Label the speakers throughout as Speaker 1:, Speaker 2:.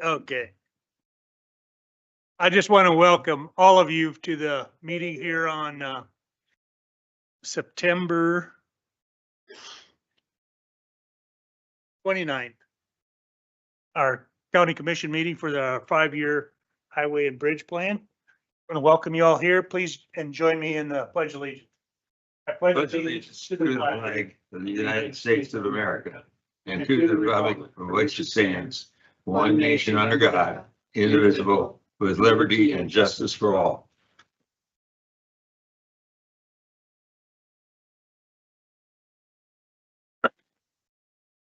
Speaker 1: Okay. I just want to welcome all of you to the meeting here on September 29th. Our county commission meeting for the 5-year highway and bridge plan. I want to welcome you all here. Please and join me in the pledge of allegiance. I pledge allegiance
Speaker 2: to the flag of the United States of America and to the republic for which it stands, one nation under God, indivisible, with liberty and justice for all.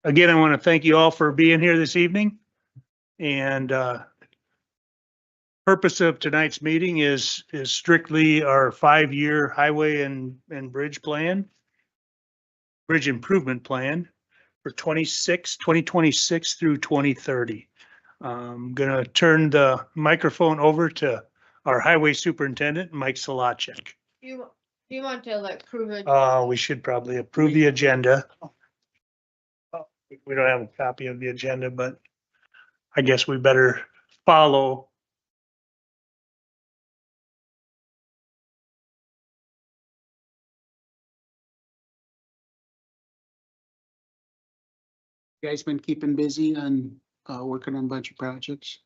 Speaker 1: Again, I want to thank you all for being here this evening. And purpose of tonight's meeting is strictly our 5-year highway and bridge plan, bridge improvement plan for 2026 through 2030. I'm gonna turn the microphone over to our highway superintendent, Mike Solacek.
Speaker 3: Do you want to like prove it?
Speaker 1: We should probably approve the agenda. We don't have a copy of the agenda, but I guess we better follow.
Speaker 4: You guys been keeping busy on working on a bunch of projects?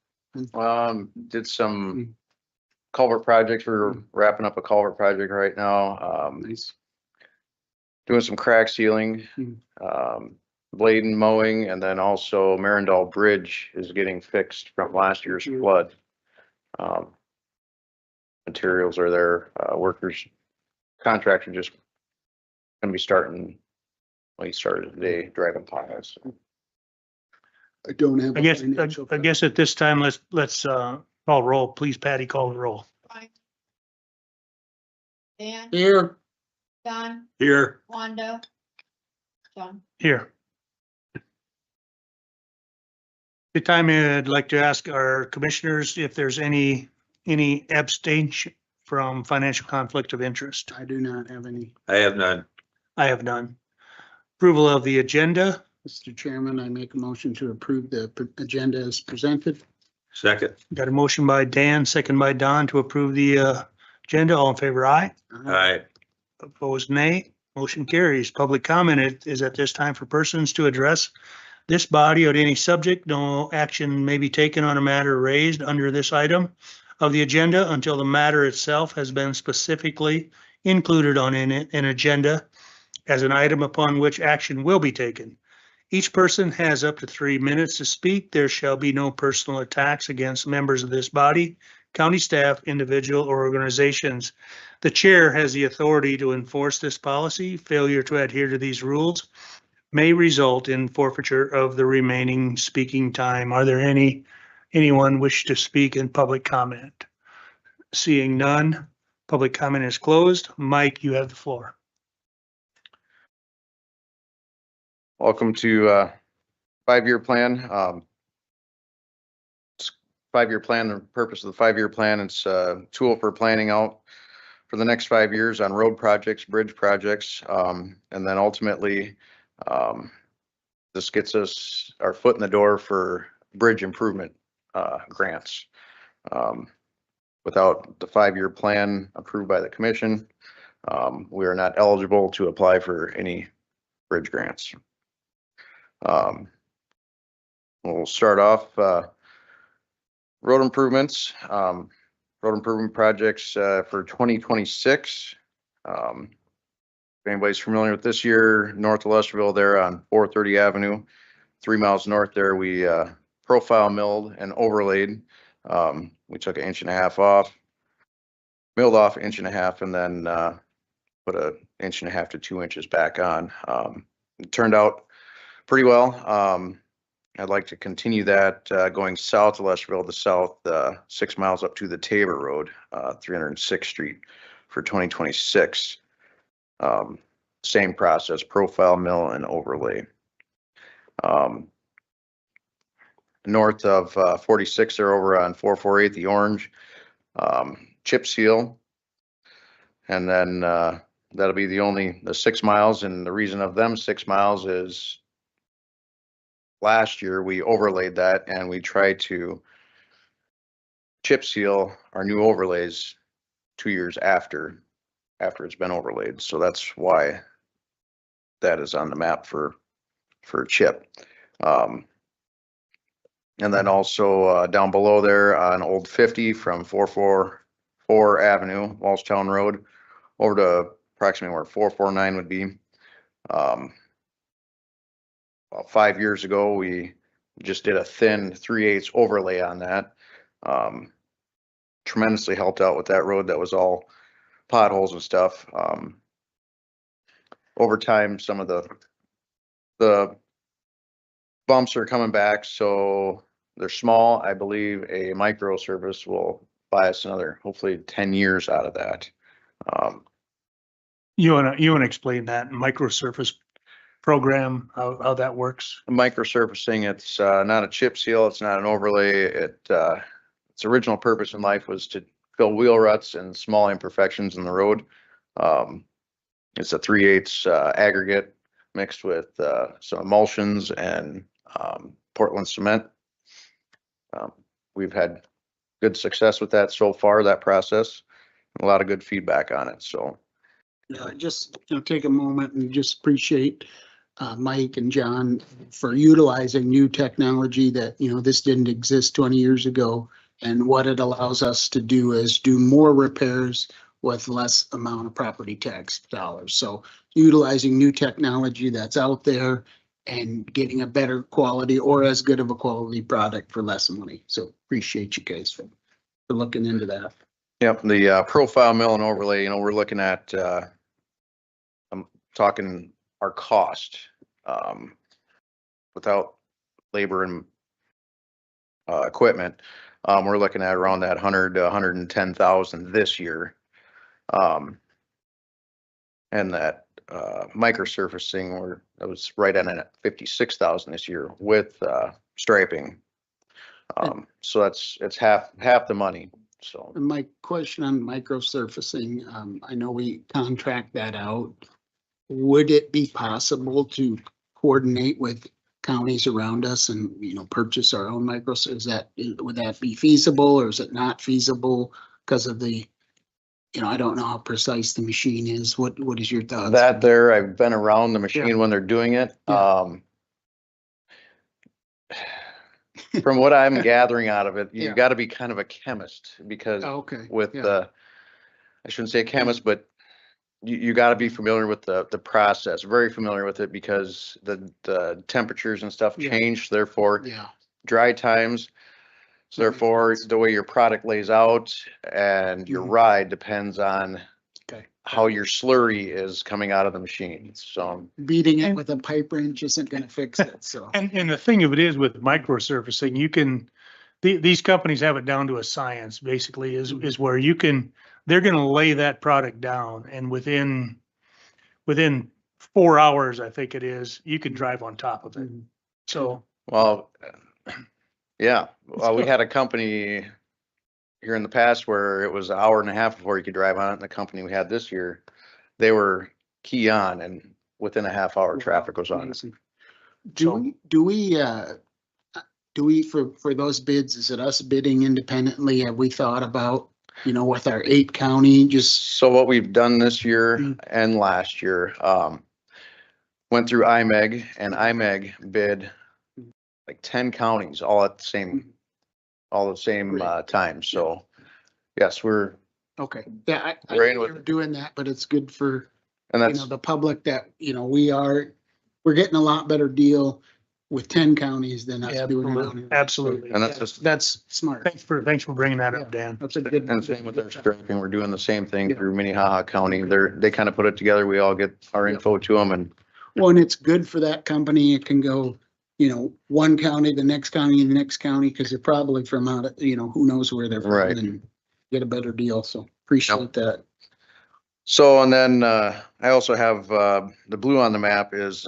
Speaker 5: Did some culvert projects. We're wrapping up a culvert project right now.
Speaker 4: Nice.
Speaker 5: Doing some crack sealing, blade and mowing, and then also Marindal Bridge is getting fixed from last year's flood. Materials are there, workers, contractor just gonna be starting, well, he started today driving piles.
Speaker 4: I don't have.
Speaker 1: I guess at this time, let's call roll. Please, Patty, call the roll.
Speaker 3: Fine. Dan,
Speaker 4: Here.
Speaker 3: Don,
Speaker 2: Here.
Speaker 3: Wanda, John.
Speaker 1: Here. The time I'd like to ask our commissioners if there's any abstention from financial conflict of interest.
Speaker 4: I do not have any.
Speaker 2: I have none.
Speaker 1: I have none. Approval of the agenda.
Speaker 4: Mr. Chairman, I make a motion to approve the agenda as presented.
Speaker 2: Second.
Speaker 1: Got a motion by Dan, second by Don to approve the agenda. All in favor, aye.
Speaker 2: Aye.
Speaker 1: Opposed, nay. Motion carries. Public comment is at this time for persons to address this body on any subject. No action may be taken on a matter raised under this item of the agenda until the matter itself has been specifically included on an agenda as an item upon which action will be taken. Each person has up to 3 minutes to speak. There shall be no personal attacks against members of this body, county staff, individual, or organizations. The chair has the authority to enforce this policy. Failure to adhere to these rules may result in forfeiture of the remaining speaking time. Are there anyone wish to speak in public comment? Seeing none, public comment is closed. Mike, you have the floor.
Speaker 5: Welcome to 5-year plan. 5-year plan, the purpose of the 5-year plan, it's a tool for planning out for the next 5 years on road projects, bridge projects. And then ultimately, this gets us our foot in the door for bridge improvement grants. Without the 5-year plan approved by the commission, we are not eligible to apply for any bridge grants. We'll start off road improvements, road improvement projects for 2026. If anybody's familiar with this year, north of Lesterville there on 430 Avenue, 3 miles north there, we profile milled and overlaid. We took 1.5 inches off, milled off 1.5 inches, and then put 1.5 inches to 2 inches back on. It turned out pretty well. I'd like to continue that going south of Lesterville, the south 6 miles up to the Tabor Road, 306th Street for 2026. Same process, profile, mill, and overlay. North of 46, they're over on 448, the orange, chip seal. And then that'll be the 6 miles. And the reason of them 6 miles is last year, we overlaid that and we tried to chip seal our new overlays 2 years after it's been overlaid. So that's why that is on the map for chip. And then also down below there on Old 50 from 444 Avenue, Walshtown Road, over to approximately where 449 would be. About 5 years ago, we just did a thin 3/8 overlay on that. Tremendously helped out with that road that was all potholes and stuff. Over time, some of the bumps are coming back, so they're small. I believe a micro service will buy us another, hopefully 10 years out of that.
Speaker 1: You wanna explain that microsurface program, how that works?
Speaker 5: Micro surfacing, it's not a chip seal, it's not an overlay. Its original purpose in life was to fill wheel ruts and small imperfections in the road. It's a 3/8 aggregate mixed with some emulsions and Portland cement. We've had good success with that so far, that process, a lot of good feedback on it. So
Speaker 4: Just, take a moment and just appreciate Mike and John for utilizing new technology that, this didn't exist 20 years ago. And what it allows us to do is do more repairs with less amount of property tax dollars. So utilizing new technology that's out there and getting a better quality or as good of a quality product for less money. So appreciate you guys for looking into that.
Speaker 5: yep, the profile mill and overlay, we're looking at, I'm talking our cost, without labor and equipment. We're looking at around that 100 to 110,000 this year. And that micro surfacing, that was right at 56,000 this year with striping. So it's half the money. So
Speaker 4: And my question on micro surfacing, I know we contract that out. Would it be possible to coordinate with counties around us and, purchase our own micro? Would that be feasible or is it not feasible because of the, I don't know how precise the machine is. What is your thoughts?
Speaker 5: that there, I've been around the machine when they're doing it.
Speaker 4: Yeah.
Speaker 5: From what I'm gathering out of it,
Speaker 4: Yeah.
Speaker 5: you got to be kind of a chemist because
Speaker 4: Okay.
Speaker 5: with
Speaker 4: yeah.
Speaker 5: I shouldn't say a chemist, but you got to be familiar with the process, very familiar with it because the temperatures and stuff
Speaker 4: Yeah.
Speaker 5: change. Therefore,
Speaker 4: Yeah.
Speaker 5: dry times. So therefore, the way your product lays out and your
Speaker 4: Mhm.
Speaker 5: ride depends on
Speaker 4: Okay.
Speaker 5: how your slurry is coming out of the machine. So
Speaker 4: Beating it with a pipe wrench isn't gonna fix it, so.
Speaker 1: And the thing of it is with microsurfacing, these companies have it down to a science, basically, is where they're gonna lay that product down and within 4 hours, I think it is, you can drive on top of it. So,
Speaker 5: well, yeah, well, we had a company here in the past where it was an hour and a half before you could drive on it. And the company we had this year, they were key on and within a half hour traffic was on it.
Speaker 4: Amazing.
Speaker 1: So-
Speaker 4: Do we, for those bids, is it us bidding independently? Have we thought about, with our 8 county, just,
Speaker 5: So what we've done this year
Speaker 4: Mm.
Speaker 5: and last year, went through IMEG and IMEG bid like 10 counties all at the same
Speaker 4: Great.
Speaker 5: time. So yes, we're,
Speaker 4: okay, yeah, I
Speaker 5: We're in
Speaker 4: know
Speaker 5: with
Speaker 4: you're
Speaker 5: it.
Speaker 4: doing that, but it's good for,
Speaker 5: and that's,
Speaker 4: the public that, we're getting a lot better deal with 10 counties than us doing it on.
Speaker 1: absolutely.
Speaker 5: and that's just,
Speaker 4: That's smart.
Speaker 1: Thanks for bringing that up, Dan.
Speaker 4: That's a good.
Speaker 5: and same with our striping. We're doing the same thing
Speaker 4: Yeah.
Speaker 5: through Minnehaha County. They kind of put it together. We all get our
Speaker 4: Yeah.
Speaker 5: info to them and
Speaker 4: Well, and it's good for that company. It can go, one county, the next county, the next county, because they're probably from out, who knows where they're from
Speaker 5: Right.
Speaker 4: and get a better deal. So appreciate that.
Speaker 5: so, and then, I also have, the blue on the map is,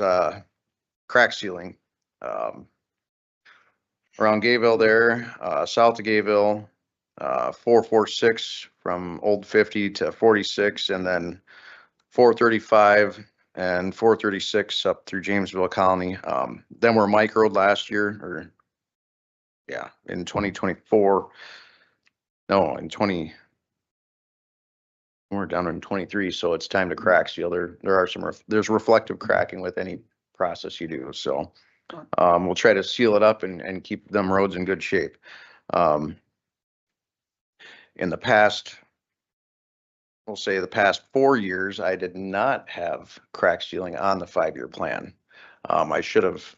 Speaker 5: crack sealing. Around Gayville there, south of Gayville, 446 from Old 50 to 46, and then 435 and 436 up through Jamesville Colony. Then we're Mike Road last year, or yeah, in 2024. No, in 20. We're down in 23, so it's time to crack seal. There are there's reflective cracking with any process you do. So we'll try to seal it up and keep them roads in good shape. In the past, we'll say the past 4 years, I did not have crack sealing on the 5-year plan. I should have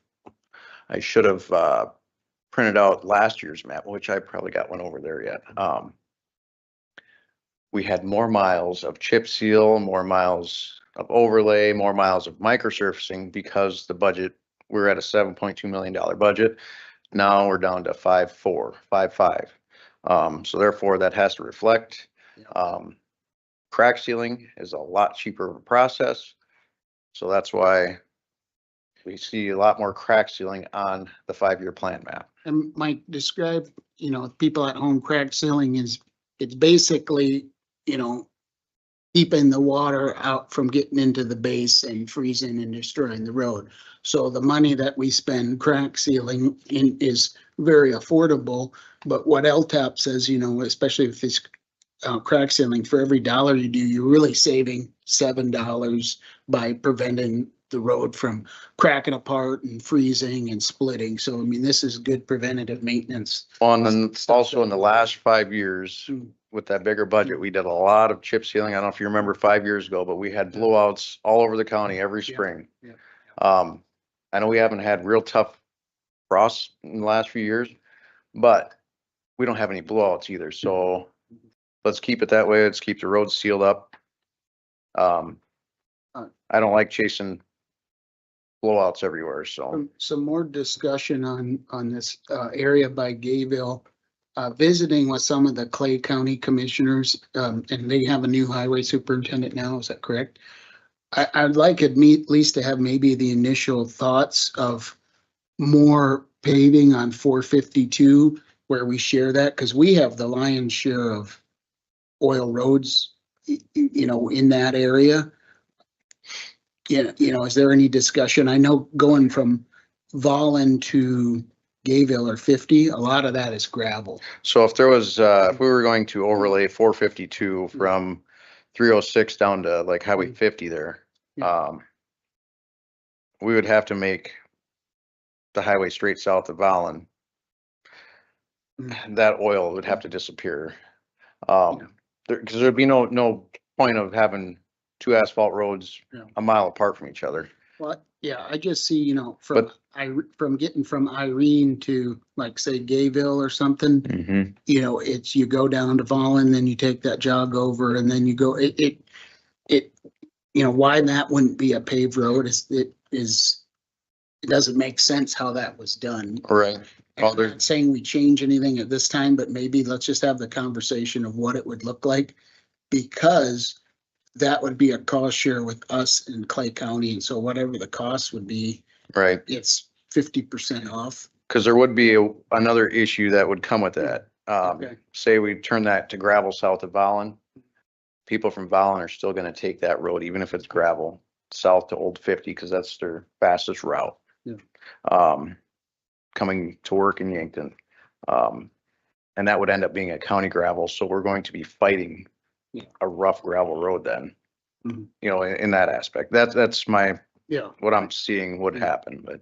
Speaker 5: printed out last year's map, which I probably got one over there yet. We had more miles of chip seal, more miles of overlay, more miles of microsurfacing because the budget, we're at a $7.2 million budget. Now we're down to 5.5. So therefore that has to reflect. Crack sealing is a lot cheaper of a process. So that's why we see a lot more crack sealing on the 5-year plan map.
Speaker 4: And Mike, describe, people at home, crack sealing it's basically, keeping the water out from getting into the base and freezing and destroying the road. So the money that we spend crack sealing is very affordable. But what LTAP says, especially if it's crack sealing, for every dollar you do, you're really saving $7 by preventing the road from cracking apart and freezing and splitting. So, I mean, this is good preventative maintenance.
Speaker 5: Also in the last 5 years, with that bigger budget, we did a lot of chip sealing. I don't know if you remember 5 years ago, but we had blowouts all over the county every spring.
Speaker 4: Yeah.
Speaker 5: I know we haven't had real tough frosts in the last few years, but we don't have any blowouts either. So let's keep it that way. Let's keep the roads sealed up. I don't like chasing blowouts everywhere. So
Speaker 4: Some more discussion on this area by Gayville. Visiting with some of the Clay County commissioners, and they have a new highway superintendent now, is that correct? I'd like at least to have maybe the initial thoughts of more paving on 452, where we share that, because we have the lion's share of oil roads, in that area. Is there any discussion? I know going from Vollen to Gayville or 50, a lot of that is gravel.
Speaker 5: So if there was, if we were going to overlay 452 from 306 down to like Highway 50 there, we would have to make the highway straight south of Vollen. That oil would have to disappear. Because there'd be no point of having two asphalt roads a mile apart from each other.
Speaker 4: Well, yeah, I just see, from getting from Irene to like say Gayville or something, it's you go down to Vollen, then you take that jog over and then you go, why that wouldn't be a paved road it doesn't make sense how that was done.
Speaker 5: Right.
Speaker 4: I'm not saying we change anything at this time, but maybe let's just have the conversation of what it would look like, because that would be a cost share with us in Clay County. And so whatever the cost would be,
Speaker 5: right,
Speaker 4: it's 50% off.
Speaker 5: Because there would be another issue that would come with that.
Speaker 4: Okay.
Speaker 5: Say we turn that to gravel south of Vollen. People from Vollen are still going to take that road, even if it's gravel, south to Old 50, because that's their fastest route.
Speaker 4: Yeah.
Speaker 5: Coming to work in Yankton. And that would end up being a county gravel. So we're going to be fighting a rough gravel road then, in that aspect. That's my, what I'm seeing would happen, but.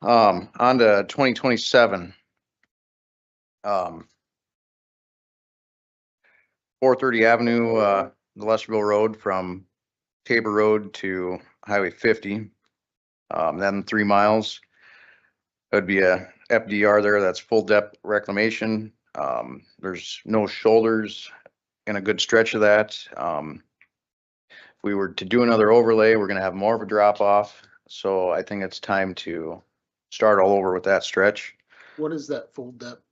Speaker 5: On to 2027. 430 Avenue, the Lesterville Road from Tabor Road to Highway 50. Then 3 miles. That'd be a FDR there. That's full depth reclamation. There's no shoulders in a good stretch of that. If we were to do another overlay, we're going to have more of a drop off. So I think it's time to start all over with that stretch.
Speaker 4: What is that full depth?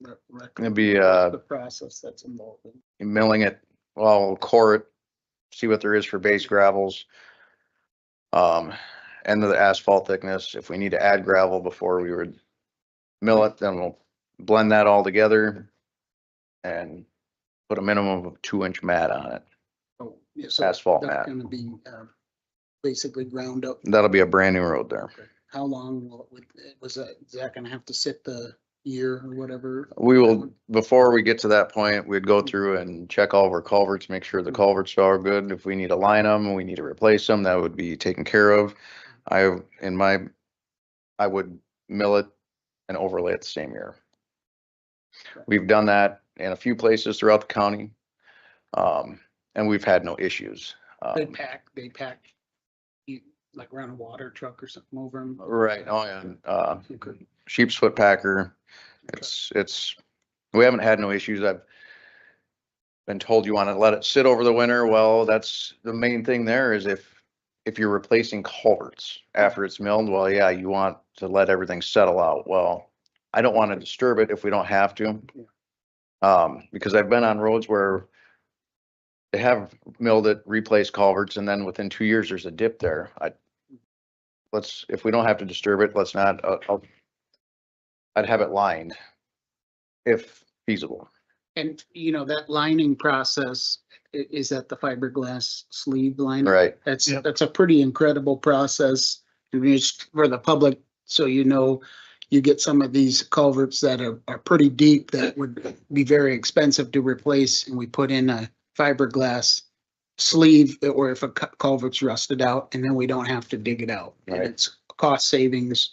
Speaker 5: It'd be
Speaker 4: the process that's involved in
Speaker 5: milling it, well, core it, see what there is for base gravels. And the asphalt thickness. If we need to add gravel before we would mill it, then we'll blend that all together and put a minimum of 2-inch mat on it.
Speaker 4: Oh, Yeah, so
Speaker 5: asphalt
Speaker 4: that's
Speaker 5: mat.
Speaker 4: gonna be, basically ground up.
Speaker 5: That'll be a brand new road there.
Speaker 4: How long is that gonna have to sit the year or whatever?
Speaker 5: We will, before we get to that point, we'd go through and check all of our culverts, make sure the culverts are good. If we need to line them, we need to replace them, that would be taken care of. I would mill it and overlay it the same year. We've done that in a few places throughout the county. And we've had no issues.
Speaker 4: They pack, you, like run a water truck or something over them.
Speaker 5: Right, oh yeah, sheep's foot packer. We haven't had no issues. I've been told you want to let it sit over the winter. Well, that's the main thing there is if you're replacing culverts after it's milled, well, yeah, you want to let everything settle out. Well, I don't want to disturb it if we don't have to. Because I've been on roads where they have milled it, replaced culverts, and then within 2 years, there's a dip there. If we don't have to disturb it, let's not, I'd have it lined if feasible.
Speaker 4: And that lining process, is that the fiberglass sleeve line?
Speaker 5: Right,
Speaker 1: Yep.
Speaker 4: That's a pretty incredible process. I mean, it's for the public, so you get some of these culverts that are pretty deep that would be very expensive to replace, and we put in a fiberglass sleeve, or if a culvert's rusted out, and then we don't have to dig it out. And
Speaker 5: Right.
Speaker 4: it's cost savings.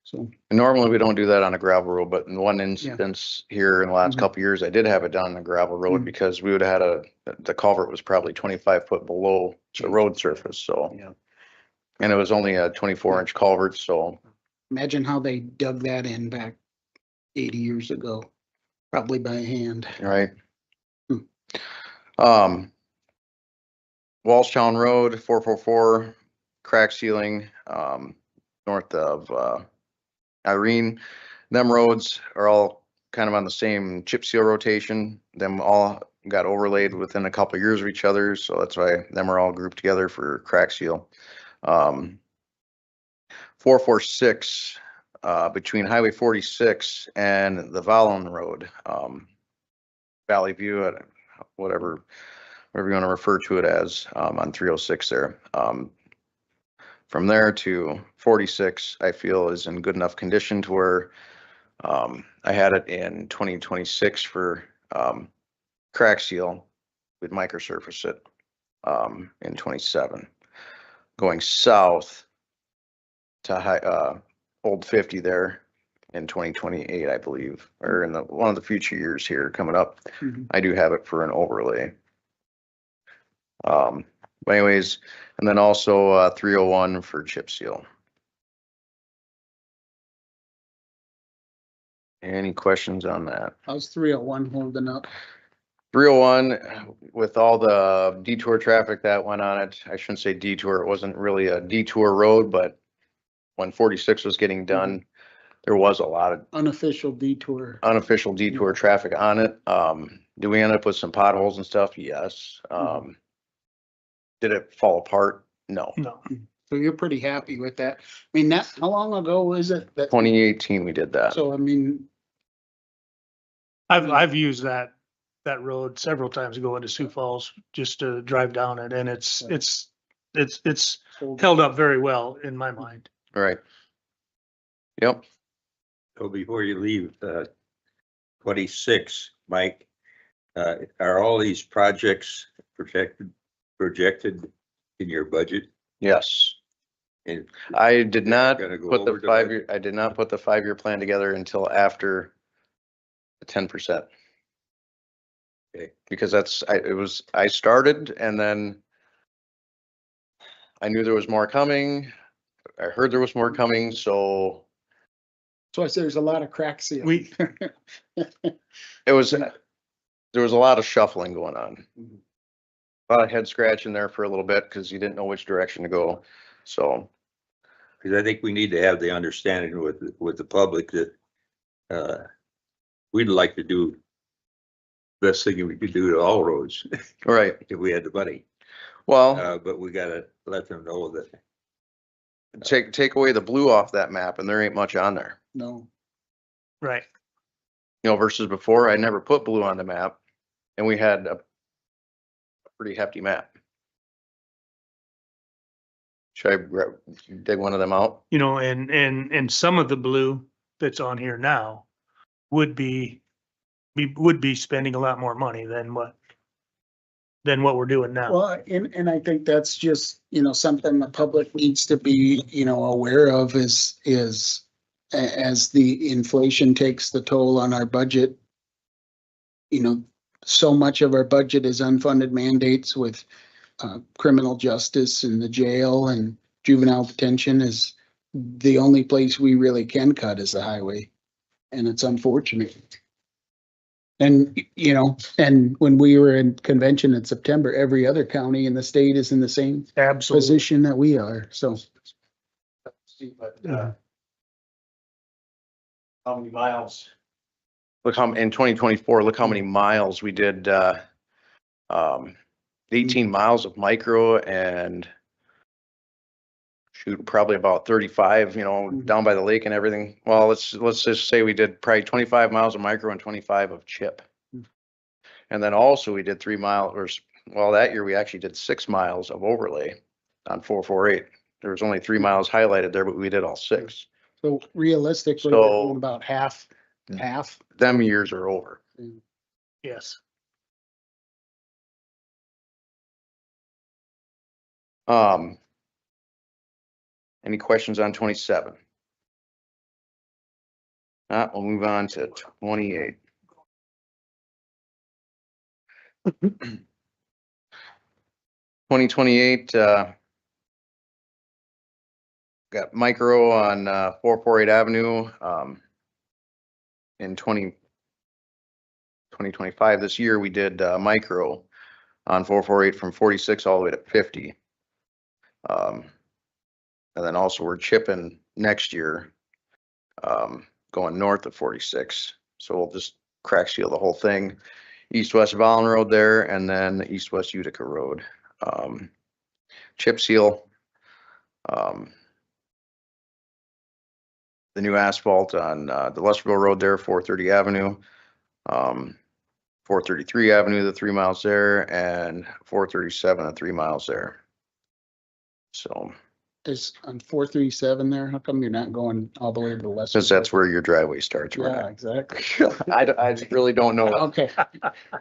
Speaker 4: So,
Speaker 5: normally we don't do that on a gravel road, but in one instance here in the last
Speaker 4: Mhm.
Speaker 5: couple of years, I did have it done on a gravel road
Speaker 4: Mhm.
Speaker 5: because we would have had the culvert was probably 25 foot below the road surface, so.
Speaker 4: Yeah.
Speaker 5: And it was only a 24-inch culvert, so.
Speaker 4: imagine how they dug that in back 80 years ago, probably by hand.
Speaker 5: Right.
Speaker 4: Hmm.
Speaker 5: Walshtown Road, 444, crack sealing, north of, Irene. Them roads are all kind of on the same chip seal rotation. Them all got overlaid within a couple of years of each other, so that's why them are all grouped together for crack seal. 446, between Highway 46 and the Vallon Road, Valley View, whatever you want to refer to it as, on 306 there. From there to 46, I feel is in good enough condition to where I had it in 2026 for crack seal with microsurface it in 27. Going south to Old 50 there in 2028, I believe, or in one of the future years here coming up.
Speaker 4: Mhm.
Speaker 5: I do have it for an overlay. But anyways, and then also 301 for chip seal. Any questions on that?
Speaker 4: How's 301 holding up?
Speaker 5: 301, with all the detour traffic that went on it, I shouldn't say detour, it wasn't really a detour road, but when 46 was getting done, there was a lot of
Speaker 4: Unofficial detour.
Speaker 5: unofficial detour traffic on it. Did we end up with some potholes and stuff? Yes. Did it fall apart? No.
Speaker 1: No,
Speaker 4: So you're pretty happy with that. I mean, how long ago was it?
Speaker 5: 2018, we did that.
Speaker 4: So, I mean,
Speaker 1: I've used that road several times going to Sioux Falls just to drive down it, and it's held up very well in my mind.
Speaker 5: Right. Yep.
Speaker 2: So before you leave, 26, Mike, are all these projects projected in your budget?
Speaker 5: Yes.
Speaker 2: And
Speaker 5: I did not
Speaker 2: Gonna go
Speaker 5: put the
Speaker 2: over to
Speaker 5: 5-year, I did not put the 5-year plan together until after the 10%.
Speaker 2: Okay.
Speaker 5: Because I started and then I knew there was more coming. I heard there was more coming, so
Speaker 4: I say there's a lot of crack seal.
Speaker 5: there was a lot of shuffling going on. A lot of head scratching there for a little bit because you didn't know which direction to go. So,
Speaker 2: because I think we need to have the understanding with the public that we'd like to do best thing we could do to all roads
Speaker 5: right.
Speaker 2: if we had the money.
Speaker 5: Well,
Speaker 2: But we gotta let them know that
Speaker 5: take away the blue off that map and there ain't much on there.
Speaker 4: No.
Speaker 1: Right.
Speaker 5: Versus before, I never put blue on the map and we had pretty hefty map. Should I dig one of them out?
Speaker 1: You know, and some of the blue that's on here now would be spending a lot more money than what we're doing now.
Speaker 4: Well, and I think that's just, you know, something the public needs to be, you know, aware of is as the inflation takes the toll on our budget. You know, so much of our budget is unfunded mandates with criminal justice and the jail, and juvenile detention is the only place we really can cut is the highway. And it's unfortunate. And, you know, and when we were in convention in September, every other county in the state is in the same
Speaker 1: Absolutely.
Speaker 4: position that we are, so.
Speaker 6: How many miles?
Speaker 5: Look how, in 2024, look how many miles we did, 18 miles of micro and shoot, probably about 35, you know, down by the lake and everything. Well, let's just say we did probably 25 miles of micro and 25 of chip. And then also we did 3 miles, or well, that year we actually did 6 miles of overlay on 448. There was only 3 miles highlighted there, but we did all 6.
Speaker 4: So realistically, we're
Speaker 5: So-
Speaker 4: doing about half.
Speaker 5: Them years are over.
Speaker 1: Yes.
Speaker 5: Any questions on 27? We'll move on to 28. 2028, got micro on 448 Avenue. In 2025, this year, we did micro on 448 from 46 all the way to 50. And then also we're chipping next year, going north of 46. So we'll just crack seal the whole thing. East-west Volun Road there, and then the east-west Utica Road. Chip seal. The new asphalt on the Lesterville Road there, 430 Avenue. 433 Avenue, the 3 miles there, and 437, the 3 miles there. So,
Speaker 4: Is on 437 there, how come you're not going all the way to the west?
Speaker 5: since that's where your driveway starts,
Speaker 4: Yeah,
Speaker 5: right?
Speaker 4: exactly.
Speaker 5: I really don't know.
Speaker 4: Okay,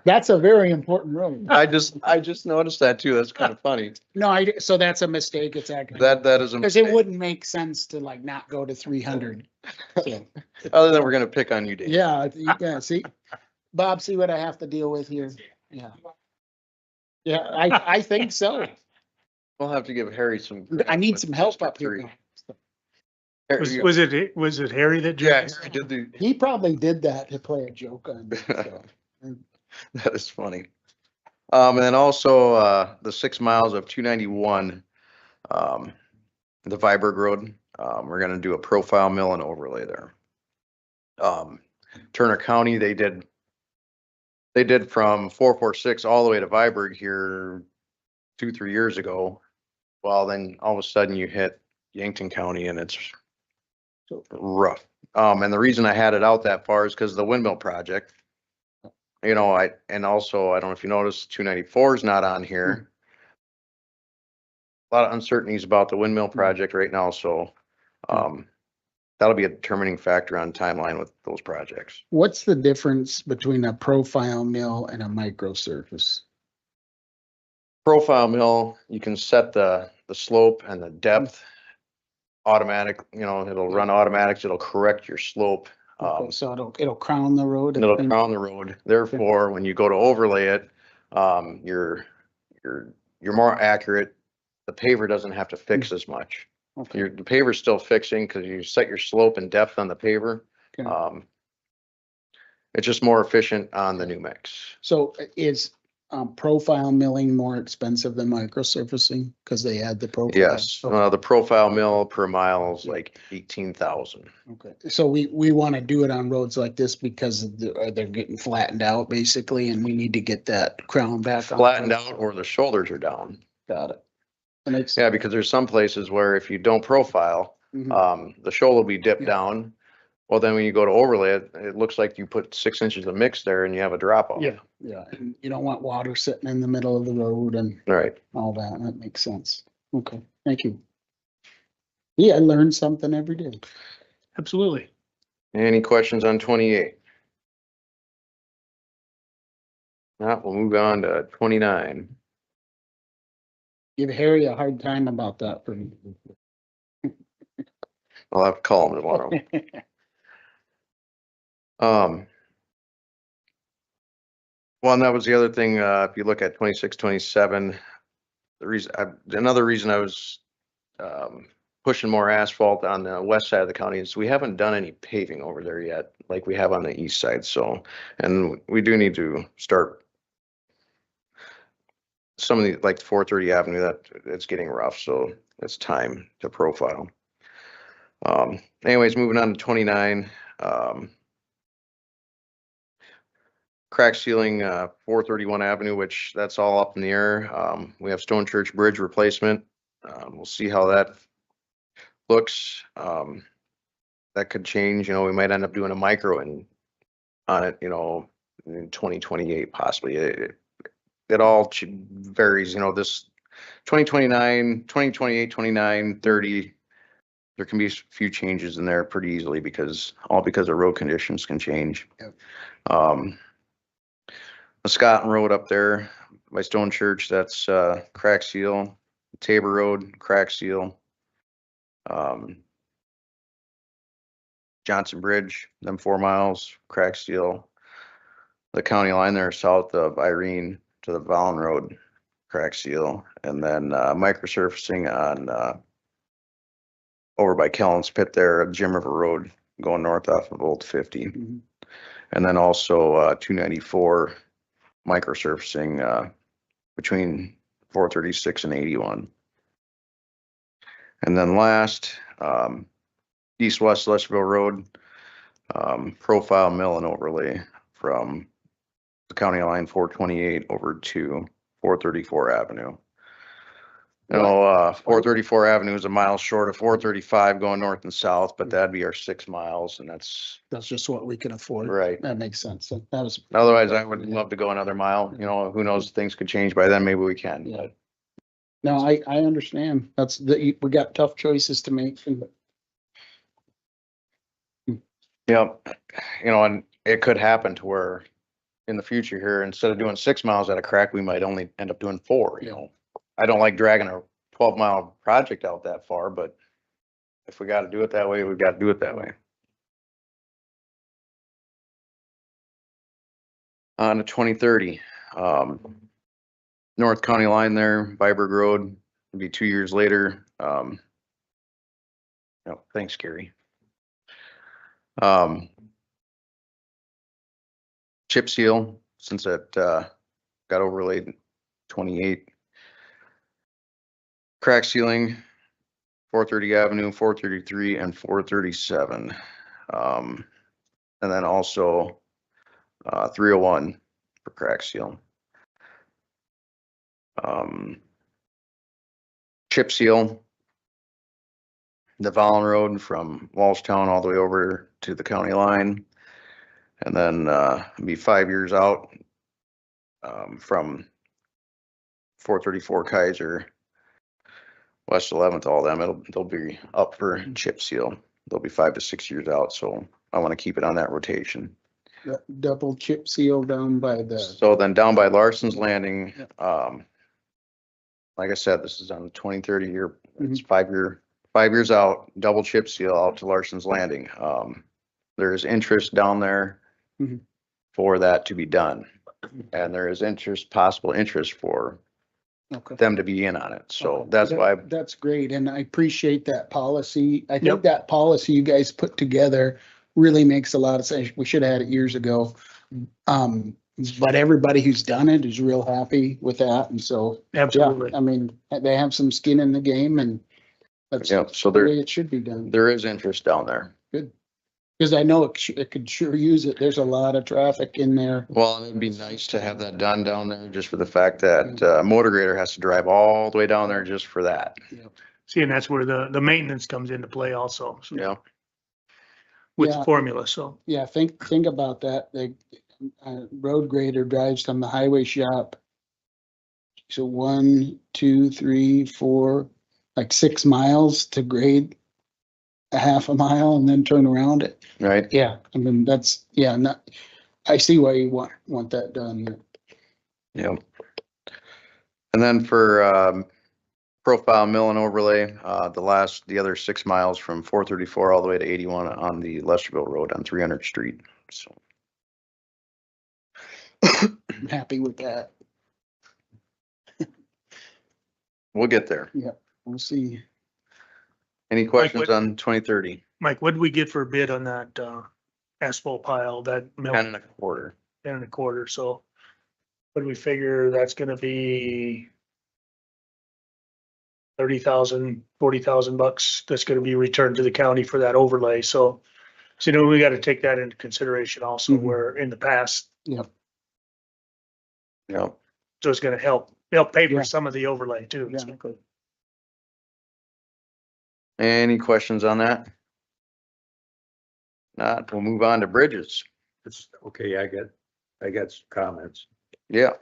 Speaker 4: that's a very important road.
Speaker 5: I just noticed that too. That's kind of funny.
Speaker 4: No, so that's a mistake, it's actually.
Speaker 5: That is a
Speaker 4: Because it
Speaker 5: mistake.
Speaker 4: wouldn't make sense to like not go to 300. So,
Speaker 5: Other than we're gonna pick on you, Dave.
Speaker 4: yeah, see, Bob, see what I have to deal with here? Yeah. Yeah, I think so.
Speaker 5: We'll have to give Harry some.
Speaker 4: I need some help up here.
Speaker 5: Harry,
Speaker 1: Was it Harry that?
Speaker 5: Yeah,
Speaker 1: did
Speaker 5: Harry did the.
Speaker 4: He probably did that to play a joke on me. So.
Speaker 5: That is funny. And then also, the 6 miles of 291, the Viberg Road, we're gonna do a profile mill and overlay there. Turner County, they did from 446 all the way to Viberg here 2-3 years ago. Well, then all of a sudden you hit Yankton County and it's rough. And the reason I had it out that far is because of the windmill project. You know, and also, I don't know if you noticed, 294 is not on here. A lot of uncertainties about the windmill project right now, so that'll be a determining factor on timeline with those projects.
Speaker 4: What's the difference between a profile mill and a micro surface?
Speaker 5: Profile mill, you can set the slope and the depth automatic, you know, it'll run automatics, it'll correct your slope.
Speaker 4: So it'll crown the road.
Speaker 5: It'll crown the road. Therefore, when you go to overlay it, you're more accurate. The paver doesn't have to fix as much.
Speaker 4: Okay.
Speaker 5: The paver's still fixing because you set your slope and depth on the paver.
Speaker 4: Okay.
Speaker 5: It's just more efficient on the new mix.
Speaker 4: So is profile milling more expensive than micro surfacing because they add the profile?
Speaker 5: Yes, the profile mill per mile is like 18,000.
Speaker 4: Okay, so we want to do it on roads like this because they're getting flattened out basically, and we need to get that crown back on.
Speaker 5: Flattened out or the shoulders are down.
Speaker 4: Got it. That makes
Speaker 5: Yeah, because there's some places where if you don't profile,
Speaker 4: Mhm.
Speaker 5: the shoulder will be dipped down. Well, then when you go to overlay it, it looks like you put 6 inches of mix there and you have a drop off.
Speaker 4: Yeah, yeah, and you don't want water sitting in the middle of the road and
Speaker 5: Right.
Speaker 4: all that. That makes sense. Okay, thank you. Yeah, I learned something every day.
Speaker 1: Absolutely.
Speaker 5: Any questions on 28? Not, we'll move on to 29.
Speaker 4: Give Harry a hard time about that for me.
Speaker 5: I'll have to call him tomorrow. Well, and that was the other thing, if you look at 26, 27, another reason I was, pushing more asphalt on the west side of the county is we haven't done any paving over there yet, like we have on the east side, so, and we do need to start some of the, like 430 Avenue, that it's getting rough, so it's time to profile. Anyways, moving on to 29, crack sealing, 431 Avenue, which that's all up in the air. We have Stone Church Bridge replacement. We'll see how that looks. That could change, we might end up doing a micro on it, in 2028 possibly. It all varies, this 2029, 2028, 29, 30. There can be a few changes in there pretty easily because of road conditions can change.
Speaker 4: Yep.
Speaker 5: The Scotton Road up there by Stone Church, that's crack seal. Tabor Road, crack seal. Johnson Bridge, them 4 miles, crack seal. The county line there south of Irene to the Vallon Road, crack seal. And then microsurfacing on over by Kellen's Pit there, Jim River Road, going north off of Old 50.
Speaker 4: Mhm.
Speaker 5: And then also 294 microsurfacing between 436 and 81. And then last, east-west Lesserville Road, profile mill and overlay from the county line 428 over to 434 Avenue. 434 Avenue is a mile short of 435 going north and south, but that'd be our 6 miles, and that's
Speaker 4: just what we can afford.
Speaker 5: right.
Speaker 4: That makes sense. That was.
Speaker 5: Otherwise, I would love to go another mile. Who knows, things could change by then. Maybe we can.
Speaker 4: Yeah. No, I understand. We got tough choices to make.
Speaker 5: Yep. And it could happen to where in the future here, instead of doing 6 miles at a crack, we might only end up doing 4, I don't like dragging a 12-mile project out that far, but if we got to do it that way, we've got to do it that way. On to 2030, North County line there, Byberg Road, will be 2 years later. Thanks, Gary. Chip seal, since it got overlaid 28. Crack sealing, 430 Avenue, 433 and 437. And then also 301 for crack seal. Chip seal, the Vallon Road from Walshtown all the way over to the county line. And then be 5 years out from 434 Kaiser, West 11th, all them, they'll be up for chip seal. They'll be 5 to 6 years out, so I want to keep it on that rotation.
Speaker 4: Double chip seal down by the.
Speaker 5: So then down by Larson's Landing, like I said, this is on the 2030 year, it's 5 years out, double chip seal out to Larson's Landing. There is interest down there for that to be done. And there is possible interest for them to be in on it. So that's why.
Speaker 4: That's great. And I appreciate that policy. I think that policy you guys put together really makes a lot of sense. We should have had it years ago. But everybody who's done it is real happy with that. And so,
Speaker 1: Absolutely.
Speaker 4: I mean, they have some skin in the game, and that's
Speaker 5: so
Speaker 4: the way it should be done.
Speaker 5: There is interest down there.
Speaker 4: Good. Because I know it could sure use it. There's a lot of traffic in there.
Speaker 5: Well, it'd be nice to have that done down there, just for the fact that motor grader has to drive all the way down there just for that.
Speaker 1: See, and that's where the maintenance comes into play also. So.
Speaker 5: Yeah.
Speaker 1: with
Speaker 4: Yeah.
Speaker 1: the formula, so.
Speaker 4: Yeah, think about that. The road grader drives from the highway shop. So 1, 2, 3, 4, like 6 miles to grade a half a mile and then turn around it.
Speaker 5: Right?
Speaker 4: Yeah, I mean, that's, yeah, not, I see why you want that done.
Speaker 5: Yep. And then for, profile mill and overlay, the other 6 miles from 434 all the way to 81 on the Lesterville Road on 300th Street. So,
Speaker 4: I'm happy with that.
Speaker 5: we'll get there.
Speaker 4: We'll see.
Speaker 5: Any questions
Speaker 1: what-
Speaker 5: on 2030?
Speaker 1: Mike, what did we get for a bid on that, asphalt pile, that mill,
Speaker 5: 10 and a quarter.
Speaker 1: 10 1/4, so. What do we figure that's gonna be? 30,000, 40,000 bucks that's gonna be returned to the county for that overlay, so. So, we gotta take that into consideration also,
Speaker 4: Mhm.
Speaker 1: where in the past,
Speaker 4: Yep.
Speaker 5: Yep.
Speaker 1: so it's gonna help pay
Speaker 4: Yeah.
Speaker 1: for some of the overlay too.
Speaker 4: Yeah.
Speaker 5: Any questions on that? Not, we'll move on to bridges.
Speaker 2: It's okay. I got some comments.
Speaker 5: Yeah.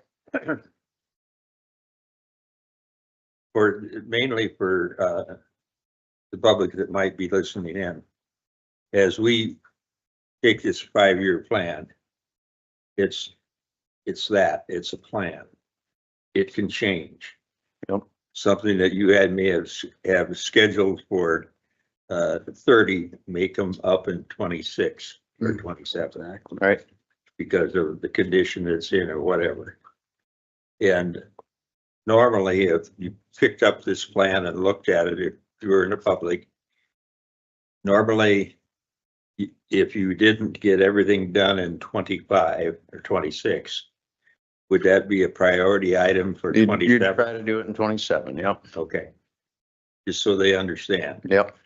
Speaker 2: Mainly for the public that might be listening in. As we take this 5-year plan, it's a plan. It can change.
Speaker 5: Yep.
Speaker 2: Something that you had me have scheduled for 30 may come up in 26 or 27
Speaker 5: Right.
Speaker 2: because of the condition it's in or whatever. And normally, if you picked up this plan and looked at it, if you were in the public, normally, if you didn't get everything done in 25 or 26, would that be a priority item for
Speaker 5: You'd
Speaker 2: 27?
Speaker 5: try to do it in 27. Yep.
Speaker 2: Okay. Just so they understand.
Speaker 5: Yep.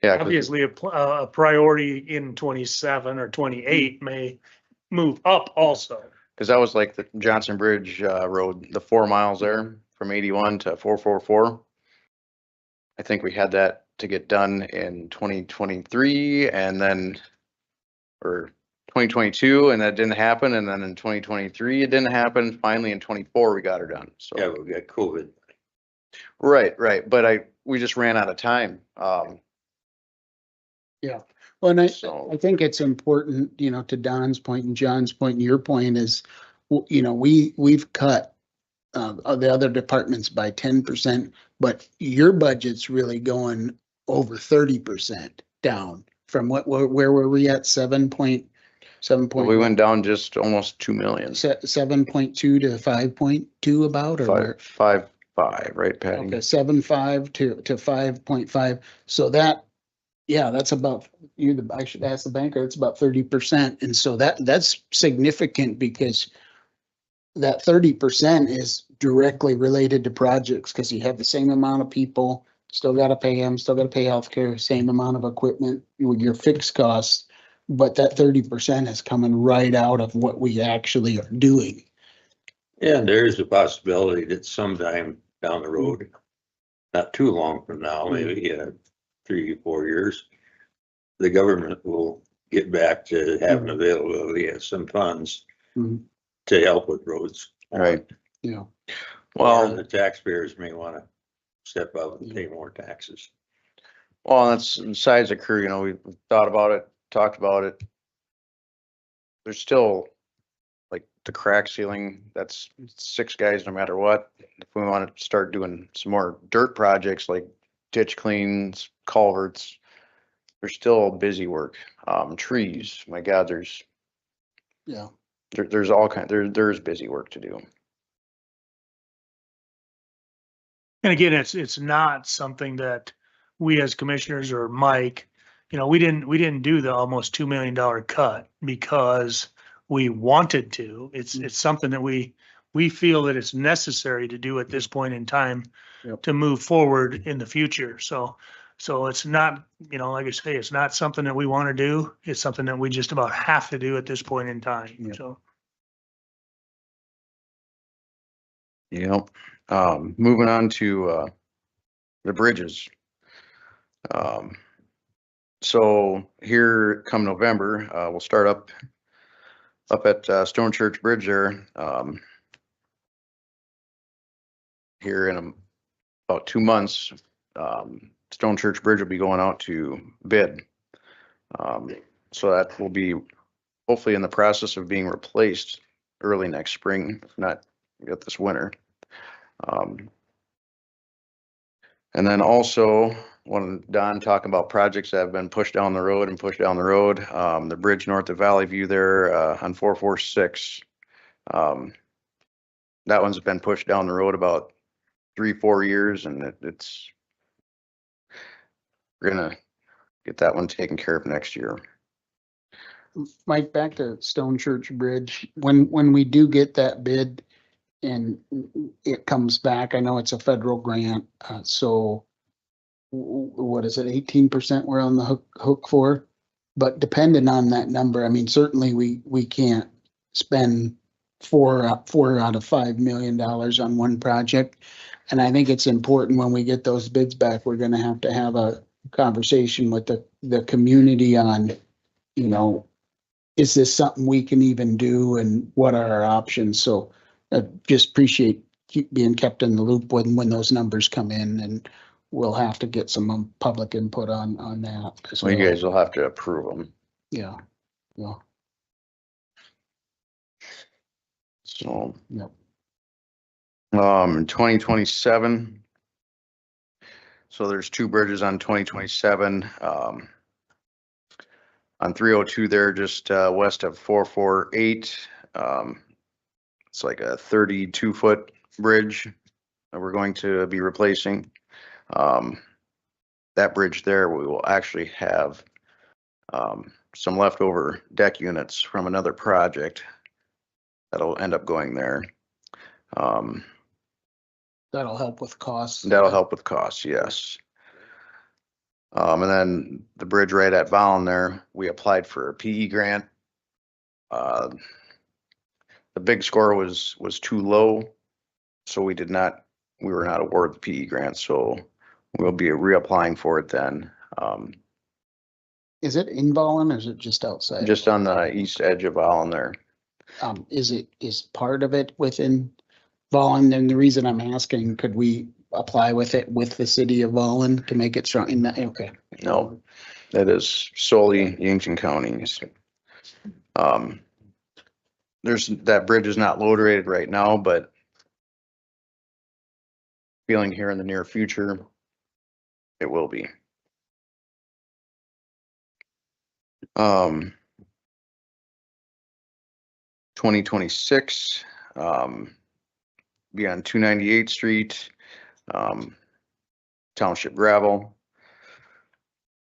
Speaker 5: Yeah. 'Cause-
Speaker 1: Obviously, a priority in 27 or 28 may move up also.
Speaker 5: Cause that was like the Johnson Bridge, road, the 4 miles there from 81 to 444. I think we had that to get done in 2023 and then, or 2022, and that didn't happen. And then in 2023, it didn't happen. Finally, in 24, we got her done. So,
Speaker 2: Yeah, we got COVID.
Speaker 5: right. But we just ran out of time.
Speaker 4: Well, and
Speaker 5: So-
Speaker 4: I think it's important, to Don's point and John's point and your point is, we've cut the other departments by 10%, but your budget's really going over 30% down from where were we at? 7.7
Speaker 5: We went down just almost 2 million.
Speaker 4: 7.2 to 5.2 about, or where?
Speaker 5: 5.5, right, Patty?
Speaker 4: Okay, 7.5 to 5.5. So that, yeah, that's about, I should ask the banker, it's about 30%. And so that's significant because that 30% is directly related to projects because you have the same amount of people, still got to pay them, still got to pay healthcare, same amount of equipment with your fixed costs. But that 30% is coming right out of what we actually are doing.
Speaker 2: And there is a possibility that sometime down the road, not too long from now, maybe 3 or 4 years, the government will get back to having availability of some funds
Speaker 4: Mhm.
Speaker 2: to help with roads.
Speaker 5: Right.
Speaker 4: Yeah.
Speaker 2: Or
Speaker 5: Well,
Speaker 2: the taxpayers may want to step up and pay more taxes.
Speaker 5: that's besides the crew, we've thought about it, talked about it. There's still like the crack ceiling, that's 6 guys no matter what. If we want to start doing some more dirt projects like ditch cleans, culverts, there's still busy work. Trees, my God, there's
Speaker 4: Yeah.
Speaker 5: all there's busy work to do.
Speaker 1: And again, it's not something that we as commissioners or Mike, we didn't do the almost $2 million cut because we wanted to. It's something that we feel that it's necessary to do at this point in time
Speaker 4: Yep.
Speaker 1: to move forward in the future. So it's not, like I say, it's not something that we want to do. It's something that we just about have to do at this point in time.
Speaker 4: Yep.
Speaker 1: So.
Speaker 5: Moving on to the bridges. So here come November, we'll start up at Stone Church Bridge there. Here in about 2 months, Stone Church Bridge will be going out to bid. So that will be hopefully in the process of being replaced early next spring, if not yet this winter. And then also, when Don talking about projects that have been pushed down the road, the bridge north of Valley View there on 446. That one's been pushed down the road about 3-4 years, and we're gonna get that one taken care of next year.
Speaker 4: Mike, back to Stone Church Bridge, when we do get that bid and it comes back, I know it's a federal grant, so what is it, 18% we're on the hook for? But depending on that number, I mean, certainly we can't spend four out of $5 million on one project. And I think it's important when we get those bids back, we're gonna have to have a conversation with the community on, you know, is this something we can even do and what are our options? So I just appreciate being kept in the loop when those numbers come in, and we'll have to get some public input on that as
Speaker 5: So
Speaker 4: well.
Speaker 5: you guys will have to approve them.
Speaker 4: Yeah, yeah,
Speaker 5: So,
Speaker 4: yep.
Speaker 5: 2027. So there's 2 bridges on 2027. On 302 there, just west of 448. It's like a 32-foot bridge that we're going to be replacing. That bridge there, we will actually have some leftover deck units from another project that'll end up going there.
Speaker 4: That'll help with costs.
Speaker 5: That'll help with costs, yes. And then the bridge right at Vollen there, we applied for a PE grant. The big score was too low, so we were not awarded the PE grant, so we'll be reapplying for it then.
Speaker 4: Is it in Vollen or is it just outside?
Speaker 5: Just on the east edge of Vollen there.
Speaker 4: Is part of it within Vollen? And the reason I'm asking, could we apply with it with the city of Vollen to make it strong in that? Okay.
Speaker 5: No, that is solely Yankton County. That bridge is not load rated right now, but feeling here in the near future, it will be. 2026, be on 298th Street, township gravel.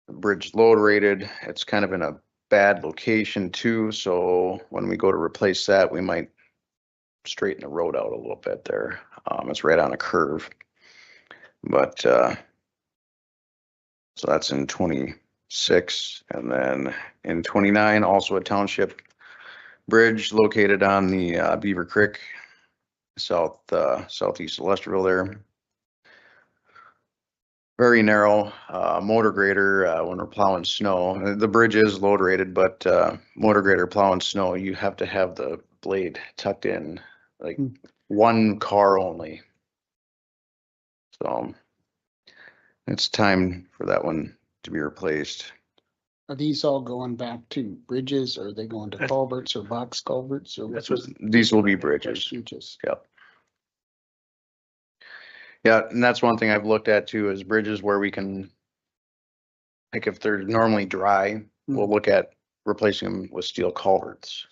Speaker 5: The bridge load rated, it's kind of in a bad location too, so when we go to replace that, we might straighten the road out a little bit there. It's right on a curve. But so that's in 26, and then in 29, also a township bridge located on the Beaver Creek, southeast of Lesterville there. Very narrow motor grader when we're plowing snow. The bridge is load rated, but motor grader plowing snow, you have to have the blade tucked in, like one car only. So it's time for that one to be replaced.
Speaker 4: Are these all going back to bridges, or are they going to culverts or box culverts, or
Speaker 1: That's what.
Speaker 5: These will be bridges.
Speaker 4: bridges?
Speaker 5: Yep. Yeah, and that's one thing I've looked at too, is bridges where we can, like if they're normally dry, we'll look at replacing them with steel culverts.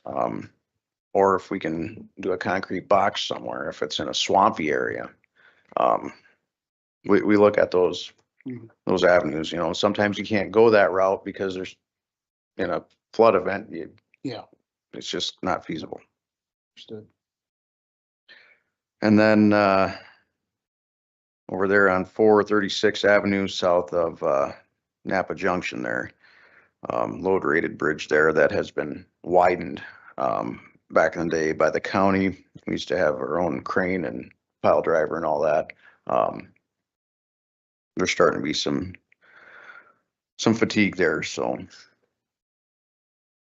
Speaker 5: Or if we can do a concrete box somewhere, if it's in a swampy area. We look at those avenues, you know. Sometimes you can't go that route because there's, in a flood event,
Speaker 4: Yeah.
Speaker 5: it's just not feasible.
Speaker 4: Understood.
Speaker 5: And then over there on 436 Avenue south of Napa Junction there, load rated bridge there that has been widened. Back in the day by the county, we used to have our own crane and pile driver and all that. There's starting to be some some fatigue there, so.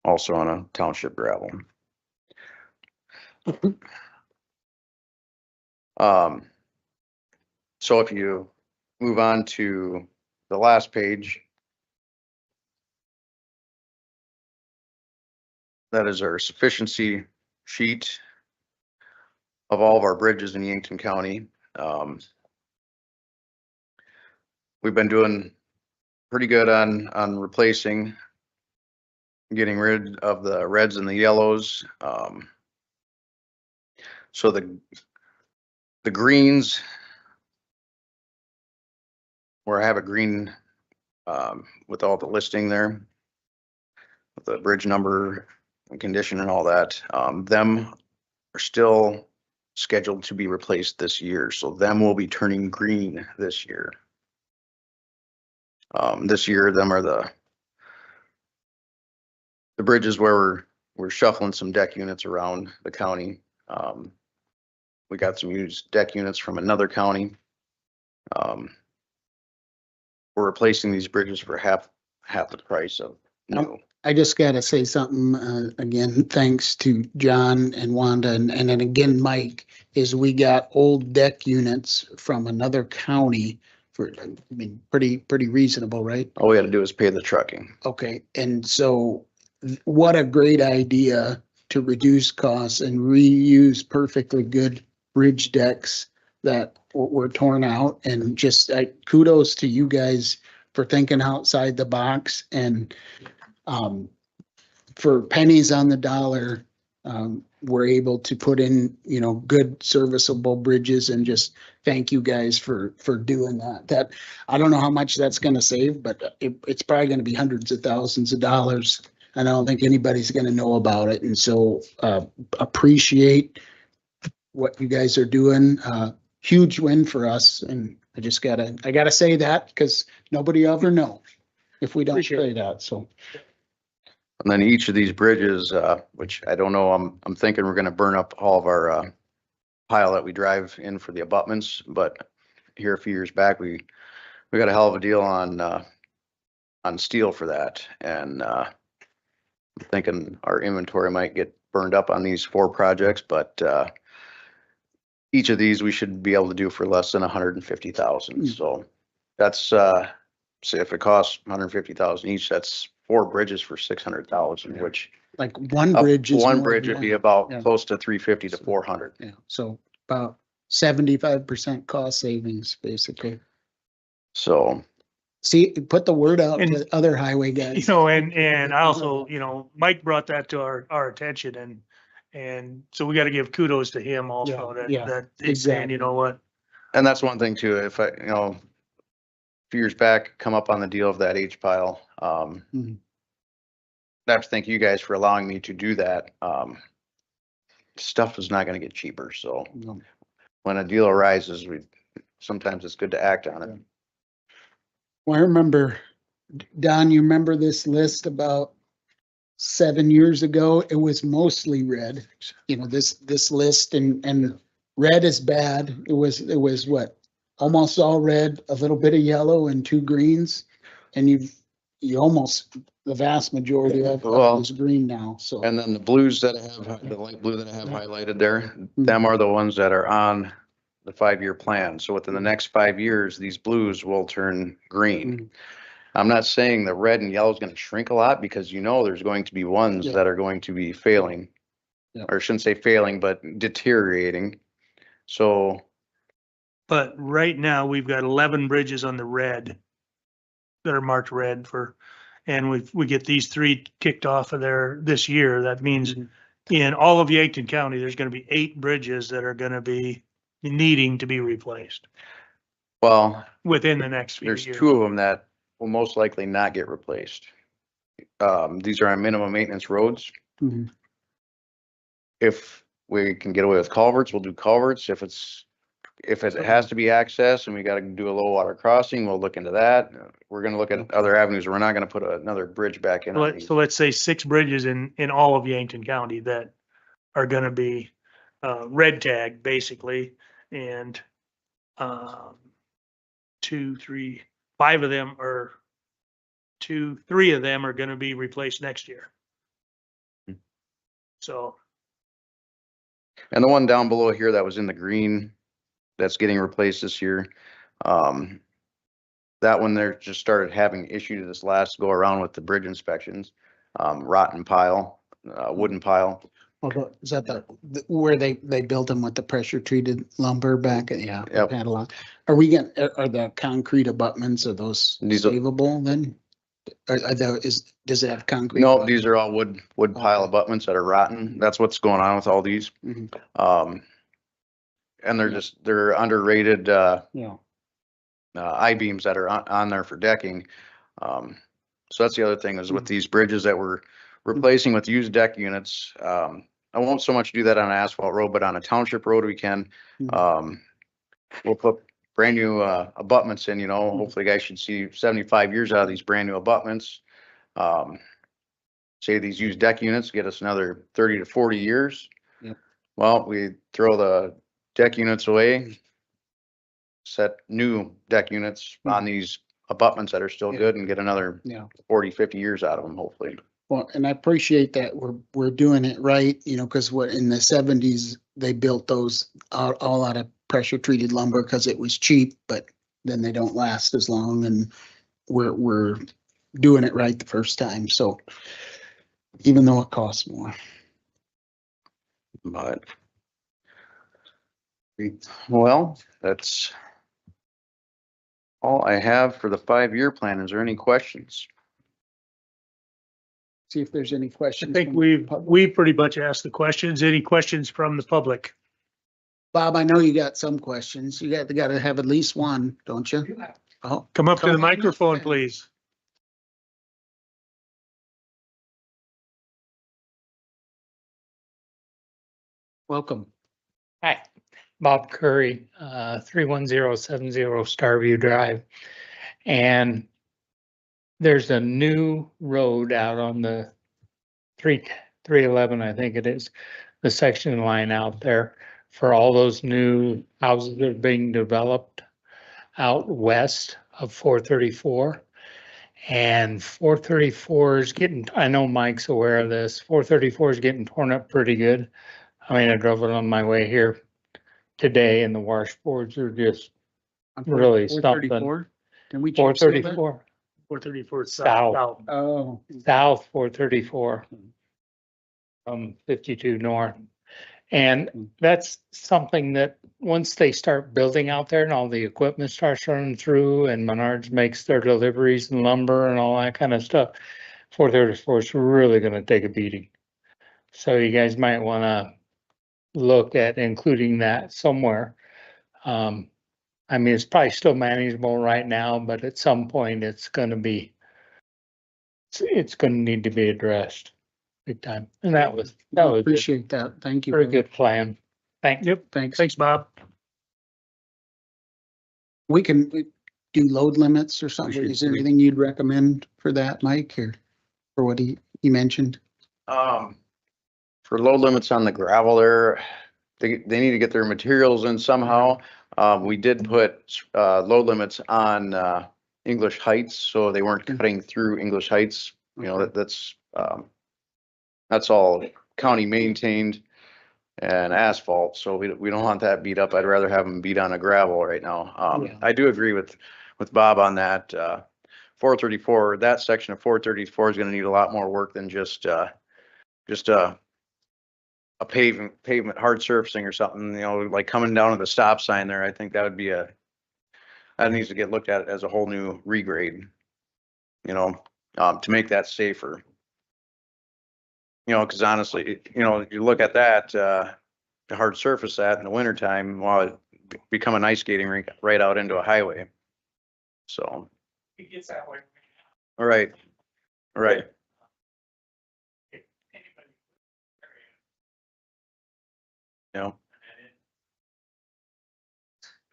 Speaker 5: Also on a township gravel. So if you move on to the last page. That is our sufficiency sheet of all of our bridges in Yankton County. We've been doing pretty good on replacing, getting rid of the reds and the yellows. So the greens, where I have a green with all the listing there, with the bridge number and condition and all that, them are still scheduled to be replaced this year. So them will be turning green this year. This year, them are the bridges where we're shuffling some deck units around the county. We got some used deck units from another county. We're replacing these bridges for half the price of new.
Speaker 4: I just gotta say something, again, thanks to John and Wanda and then again, Mike, is we got old deck units from another county for, I mean, pretty reasonable, right?
Speaker 5: All we had to do is pay the trucking.
Speaker 4: Okay, and so what a great idea to reduce costs and reuse perfectly good bridge decks that were torn out, and just kudos to you guys for thinking outside the box and for pennies on the dollar, we're able to put in, you know, good serviceable bridges, and just thank you guys for doing that. That, I don't know how much that's gonna save, but it's probably gonna be hundreds of thousands of dollars. And I don't think anybody's gonna know about it. And so appreciate what you guys are doing. Huge win for us. And I gotta say that because nobody ever know if we don't say that. So.
Speaker 5: And then each of these bridges, which I don't know, I'm thinking we're gonna burn up all of our pile that we drive in for the abutments, but here a few years back, we got a hell of a deal on steel for that. And I'm thinking our inventory might get burned up on these 4 projects, but each of these we should be able to do for less than 150,000. So that's say if it costs 150,000 each, that's 4 bridges for 600,000, which
Speaker 4: Like one bridge is.
Speaker 5: one
Speaker 4: more
Speaker 5: bridge
Speaker 4: than
Speaker 5: would be
Speaker 4: that.
Speaker 5: about
Speaker 4: Yeah.
Speaker 5: close to 350 to 400.
Speaker 4: Yeah, so about 75% cost savings, basically.
Speaker 5: So
Speaker 4: See, put the word out
Speaker 1: And-
Speaker 4: to other highway guys.
Speaker 1: You know, and I also, you know, Mike brought that to our attention, and so we got to give kudos to him also,
Speaker 4: Yeah,
Speaker 1: that he's saying, you know what?
Speaker 5: and that's one thing too, if a few years back, come up on the deal of that H pile.
Speaker 4: Mhm.
Speaker 5: I have to thank you guys for allowing me to do that. Stuff is not gonna get cheaper, so
Speaker 4: No.
Speaker 5: when a deal arises, sometimes it's good to act on it.
Speaker 4: Well, I remember, Don, you remember this list about 7 years ago? It was mostly red. You know, this list, and red is bad. It was what? Almost all red, a little bit of yellow and 2 greens. And you almost, the vast majority of
Speaker 5: Well,
Speaker 4: it is green now, so.
Speaker 5: And then the blues that I have, the light blue that I have highlighted there,
Speaker 4: Mm-hmm.
Speaker 5: them are the ones that are on the 5-year plan. So within the next 5 years, these blues will turn green.
Speaker 4: Mhm.
Speaker 5: I'm not saying the red and yellow is gonna shrink a lot, because there's going to be ones
Speaker 4: Yeah.
Speaker 5: that are going to be failing.
Speaker 4: Yeah.
Speaker 5: Or I shouldn't say failing, but deteriorating. So,
Speaker 1: But right now, we've got 11 bridges on the red that are marked red and we get these 3 kicked off of there this year. That means
Speaker 4: Mhm.
Speaker 1: in all of Yankton County, there's gonna be 8 bridges that are gonna be needing to be replaced
Speaker 5: well,
Speaker 1: within the next few
Speaker 5: there's
Speaker 1: years.
Speaker 5: 2 of them that will most likely not get replaced. These are on minimum maintenance roads.
Speaker 4: Mhm.
Speaker 5: If we can get away with culverts, we'll do culverts. If it has to be accessed and we gotta do a low water crossing, we'll look into that. We're gonna look at other avenues. We're not gonna put another bridge back in on these.
Speaker 1: So let's say 6 bridges in all of Yankton County that are gonna be red tag basically, and 2, 3, 5 of them are 3 of them are gonna be replaced next year.
Speaker 5: Hmm.
Speaker 1: So,
Speaker 5: And the one down below here that was in the green, that's getting replaced this year. That one there just started having issues this last go around with the bridge inspections. Rotten pile, wooden pile.
Speaker 4: Although, is that where they built them with the pressure treated lumber back? Yeah.
Speaker 5: Yep.
Speaker 4: Had a lot. Are we getting, are the concrete abutments, are those
Speaker 5: These are-
Speaker 4: savable then? Does it have concrete?
Speaker 5: No, these are all wood pile
Speaker 4: Okay.
Speaker 5: abutments that are rotten. That's what's going on with all these.
Speaker 4: Mhm.
Speaker 5: And they're
Speaker 4: Yeah.
Speaker 5: they're underrated,
Speaker 4: Yeah.
Speaker 5: I-beams that are on there for decking. So that's the other thing is with these bridges that we're replacing with used deck units. I won't so much do that on an asphalt road, but on a township road, we can. We'll put brand new, abutments in, hopefully guys should see 75 years out of these brand new abutments. Say these used deck units get us another 30 to 40 years.
Speaker 4: Yep.
Speaker 5: Well, we throw the deck units away, set new deck units on these abutments that are still
Speaker 4: Yeah.
Speaker 5: good and get another
Speaker 4: Yeah.
Speaker 5: 40, 50 years out of them, hopefully.
Speaker 4: Well, and I appreciate that we're doing it right, because what in the 70s, they built those all out of pressure treated lumber because it was cheap, but then they don't last as long, and we're doing it right the first time. So even though it costs more.
Speaker 5: But well, that's all I have for the 5-year plan. Is there any questions?
Speaker 4: See if there's any
Speaker 1: I
Speaker 4: questions.
Speaker 1: think
Speaker 4: from the
Speaker 1: we've
Speaker 4: public.
Speaker 1: pretty much asked the questions. Any questions from the public?
Speaker 4: Bob, I know you got some questions. You got to have at least one, don't you? Oh,
Speaker 1: Come up to the
Speaker 4: Come on up,
Speaker 1: microphone,
Speaker 4: then.
Speaker 1: please.
Speaker 4: welcome.
Speaker 6: Hi, Bob Curry, 31070 Starview Drive. And there's a new road out on the 311, I think it is, the section line out there for all those new houses that are being developed out west of 434. And 434 is getting, I know Mike's aware of this, 434 is getting torn up pretty good. I mean, I drove it on my way here today and the washboards are just really something.
Speaker 4: 434? Can we?
Speaker 6: Four
Speaker 4: check seal that?
Speaker 6: 34,
Speaker 1: 434
Speaker 6: South.
Speaker 1: south.
Speaker 4: Oh.
Speaker 6: south 434. From 52 north. And that's something that once they start building out there and all the equipment starts running through and Menards makes their deliveries and lumber and all that kind of stuff, 434 is really gonna take a beating. So you guys might wanna look at including that somewhere. I mean, it's probably still manageable right now, but at some point it's gonna need to be addressed big time. And that was a
Speaker 4: Appreciate that. Thank you.
Speaker 6: very good plan. Thank you.
Speaker 1: Yep.
Speaker 4: Thanks.
Speaker 1: Thanks, Bob.
Speaker 4: We can do load limits or something.
Speaker 5: should-
Speaker 4: Is there anything you'd recommend for that, Mike, or for what he mentioned?
Speaker 5: For load limits on the gravel there, they need to get their materials in somehow. We did put, load limits on, English Heights, so they weren't cutting through English Heights. That's all county maintained and asphalt, so we don't want that beat up. I'd rather have them beat on a gravel right now.
Speaker 4: Yeah.
Speaker 5: I do agree with Bob on that. 434, that section of 434 is gonna need a lot more work than just a pavement, hard surfacing or something, like coming down to the stop sign there. I think that would be that needs to get looked at as a whole new regrade, to make that safer. Cause honestly, you look at that, the hard surface that in the wintertime, well, it become an ice skating rink right out into a highway. So,
Speaker 6: It gets that way.
Speaker 5: all right,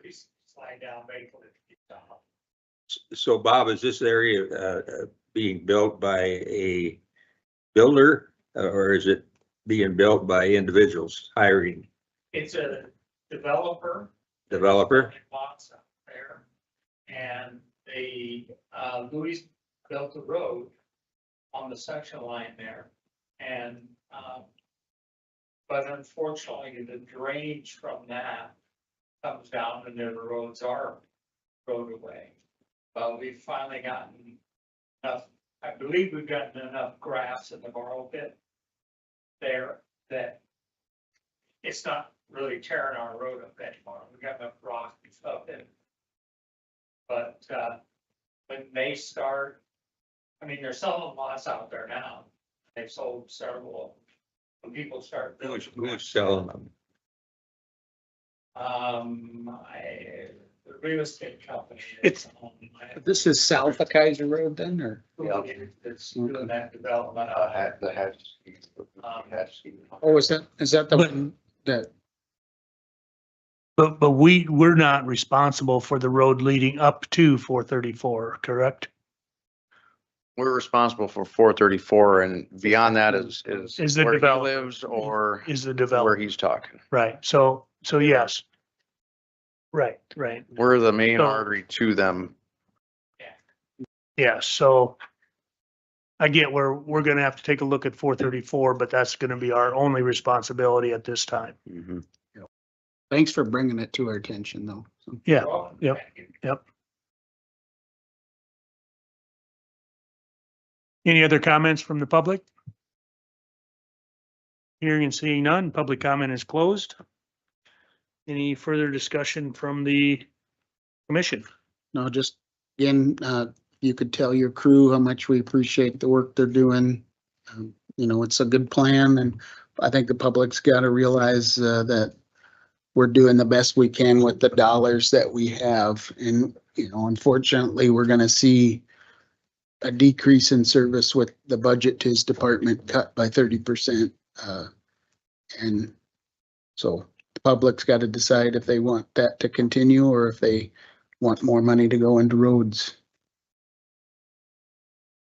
Speaker 6: Please slide down, make it.
Speaker 2: So Bob, is this area being built by a builder or is it being built by individuals hiring
Speaker 6: It's a developer.
Speaker 2: developer?
Speaker 6: Lots up there. And the, Louis built a road on the section line there. And, but unfortunately, the drainage from that comes down and then the roads are rode away. But we've finally gotten enough, I believe we've gotten enough grass in the borrow pit there that it's not really tearing our road up anymore. We got enough rock and stuff in. But, when they start, I mean, they're selling lots out there now. They've sold several. When people start building.
Speaker 2: Who's selling them?
Speaker 6: The real estate company.
Speaker 4: It's- This is south of Kaiser Road then, or?
Speaker 6: It's doing that development.
Speaker 5: The hatch.
Speaker 4: Oh, is that the one that,
Speaker 1: But we're not responsible for the road leading up to 434, correct?
Speaker 5: We're responsible for 434 and beyond that is
Speaker 1: Is the
Speaker 5: where he
Speaker 1: developer.
Speaker 5: lives or
Speaker 1: Is the
Speaker 5: where
Speaker 1: developer,
Speaker 5: he's talking.
Speaker 1: right? So yes. Right.
Speaker 5: We're the main
Speaker 1: So-
Speaker 5: artery to them.
Speaker 1: Yeah, so I get where we're gonna have to take a look at 434, but that's gonna be our only responsibility at this time.
Speaker 5: Mhm.
Speaker 4: thanks for bringing it to our attention though. So,
Speaker 1: Yeah, yep. Any other comments from the public? Hearing and seeing none, public comment is closed. Any further discussion from the commission?
Speaker 4: No, just again, you could tell your crew how much we appreciate the work they're doing. You know, it's a good plan and I think the public's got to realize that we're doing the best we can with the dollars that we have. And, you know, unfortunately, we're going to see a decrease in service with the budget to his department cut by 30%. And so the public's got to decide if they want that to continue or if they want more money to go into roads.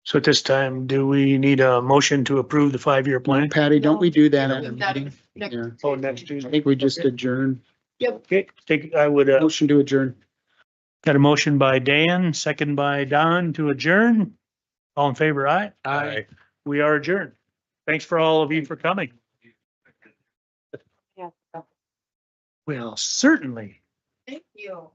Speaker 1: So at this time, do we need a motion to approve the 5-year plan?
Speaker 4: Patty, don't we do that
Speaker 3: No,
Speaker 4: at a
Speaker 3: that-
Speaker 4: meeting?
Speaker 3: next-
Speaker 4: Yeah.
Speaker 1: Oh, next
Speaker 4: I
Speaker 1: Tuesday.
Speaker 4: think we just adjourn.
Speaker 1: Okay, I would,
Speaker 4: Motion to adjourn.
Speaker 1: got a motion by Dan, second by Don to adjourn. All in favor, aye?
Speaker 4: Aye.
Speaker 1: We are adjourned. Thanks for all of you for coming. Well, certainly.
Speaker 3: Thank you.